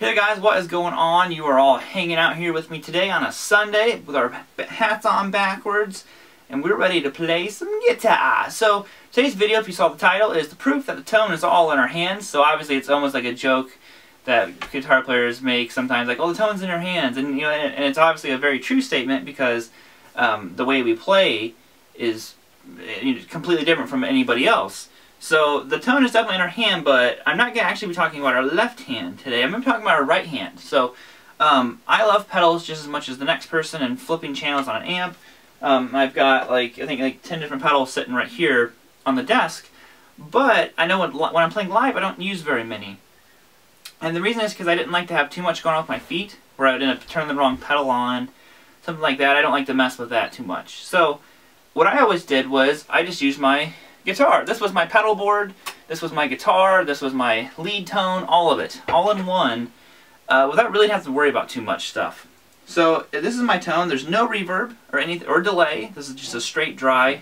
Hey guys, what is going on? You are all hanging out here with me today on a Sunday with our hats on backwards, and we're ready to play some guitar. So today's video, if you saw the title, is the proof that the tone is all in our hands. So obviously it's almost like a joke that guitar players make sometimes, like, oh, the tone's in our hands, and you know, and it's obviously a very true statement because the way we play is completely different from anybody else. So the tone is definitely in our hand, but I'm not going to actually be talking about our left hand today. I'm going to be talking about our right hand. So I love pedals just as much as the next person and flipping channels on an amp. I've got I think like 10 different pedals sitting right here on the desk, but I know when I'm playing live I don't use very many. And the reason is because I didn't like to have too much going on with my feet, where I would end up turning the wrong pedal on, something like that. I don't like to mess with that too much. So what I always did was I just used my guitar. This was my pedal board, this was my guitar, this was my lead tone, all of it, all in one, without really having to worry about too much stuff. So this is my tone. There's no reverb or anything or delay. This is just a straight dry.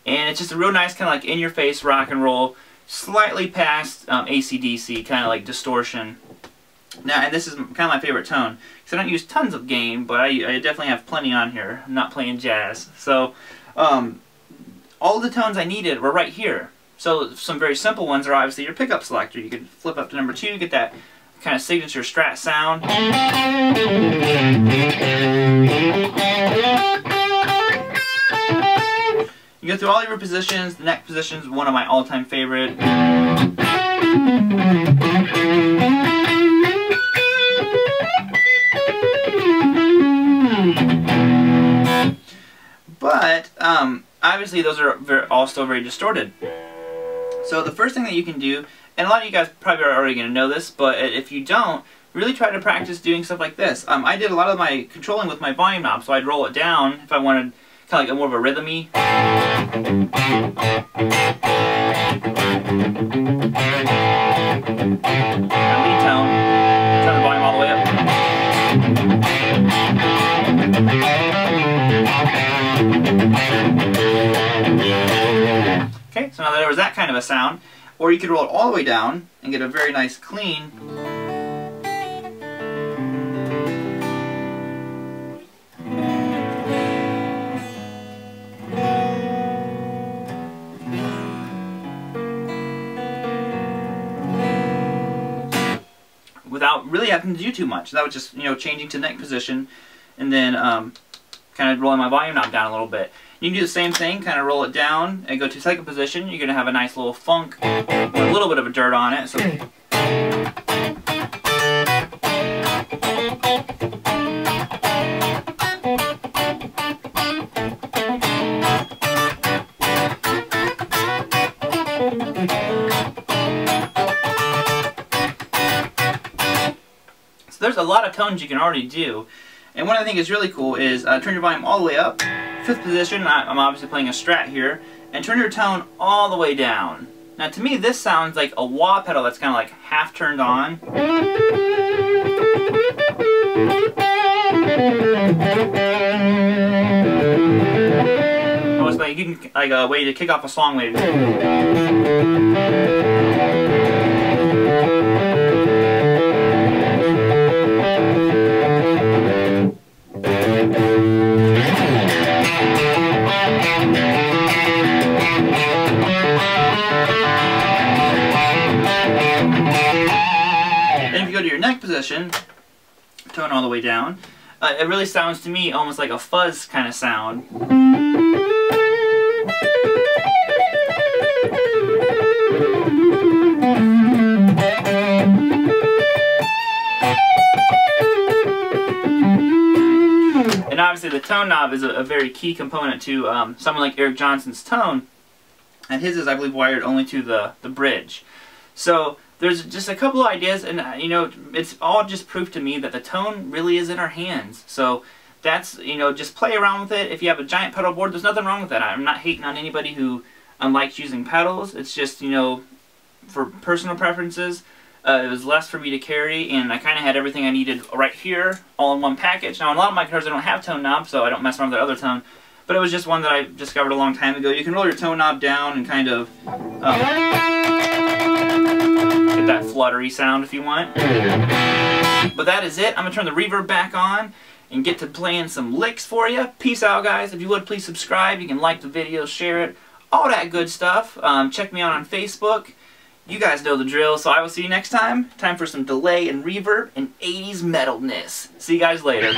And it's just a real nice kind of like in-your-face rock and roll, slightly past AC/DC, kind of like distortion. Now, and this is kind of my favorite tone, because I don't use tons of gain, but I definitely have plenty on here. I'm not playing jazz. So all the tones I needed were right here. So some very simple ones are obviously your pickup selector. You could flip up to number 2, get that kind of signature Strat sound. You go through all your positions. The neck position is one of my all-time favorite. But obviously those are all still very distorted. So the first thing that you can do, and a lot of you guys probably are already going to know this, but if you don't, really try to practice doing stuff like this. I did a lot of my controlling with my volume knob, so I'd roll it down if I wanted kind of like a more of a rhythm-y. Lead tone. Turn the volume all the way up. Okay, so now there was that kind of a sound. Or you could roll it all the way down and get a very nice clean. Without really having to do too much. That was just, changing to neck position and then kind of rolling my volume knob down a little bit. You can do the same thing, kind of roll it down and go to second position. You're going to have a nice little funk with a little bit of a dirt on it. So there's a lot of tones you can already do, and one I think is really cool is turn your volume all the way up, 5th position. I'm obviously playing a Strat here, and turn your tone all the way down. Now to me this sounds like a wah pedal that's kind of like half turned on. Almost like you can, like a way to kick off a song later. Go to your neck position, tone all the way down, it really sounds to me almost like a fuzz kind of sound. And obviously the tone knob is a very key component to someone like Eric Johnson's tone, and his is, I believe, wired only to the bridge. So there's just a couple of ideas, and it's all just proof to me that the tone really is in our hands. So that's, just play around with it. If you have a giant pedal board, there's nothing wrong with that. I'm not hating on anybody who likes using pedals. It's just, for personal preferences. It was less for me to carry, and I kind of had everything I needed right here, all in one package. Now, on a lot of my guitars, I don't have tone knobs, so I don't mess around with the other tone. But it was just one that I discovered a long time ago. You can roll your tone knob down and kind of get that fluttery sound if you want. But that is it. I'm going to turn the reverb back on and get to playing some licks for you. Peace out, guys. If you would, please subscribe. You can like the video, share it, all that good stuff. Check me out on Facebook. You guys know the drill, so I will see you next time. Time for some delay and reverb and 80s metalness. See you guys later.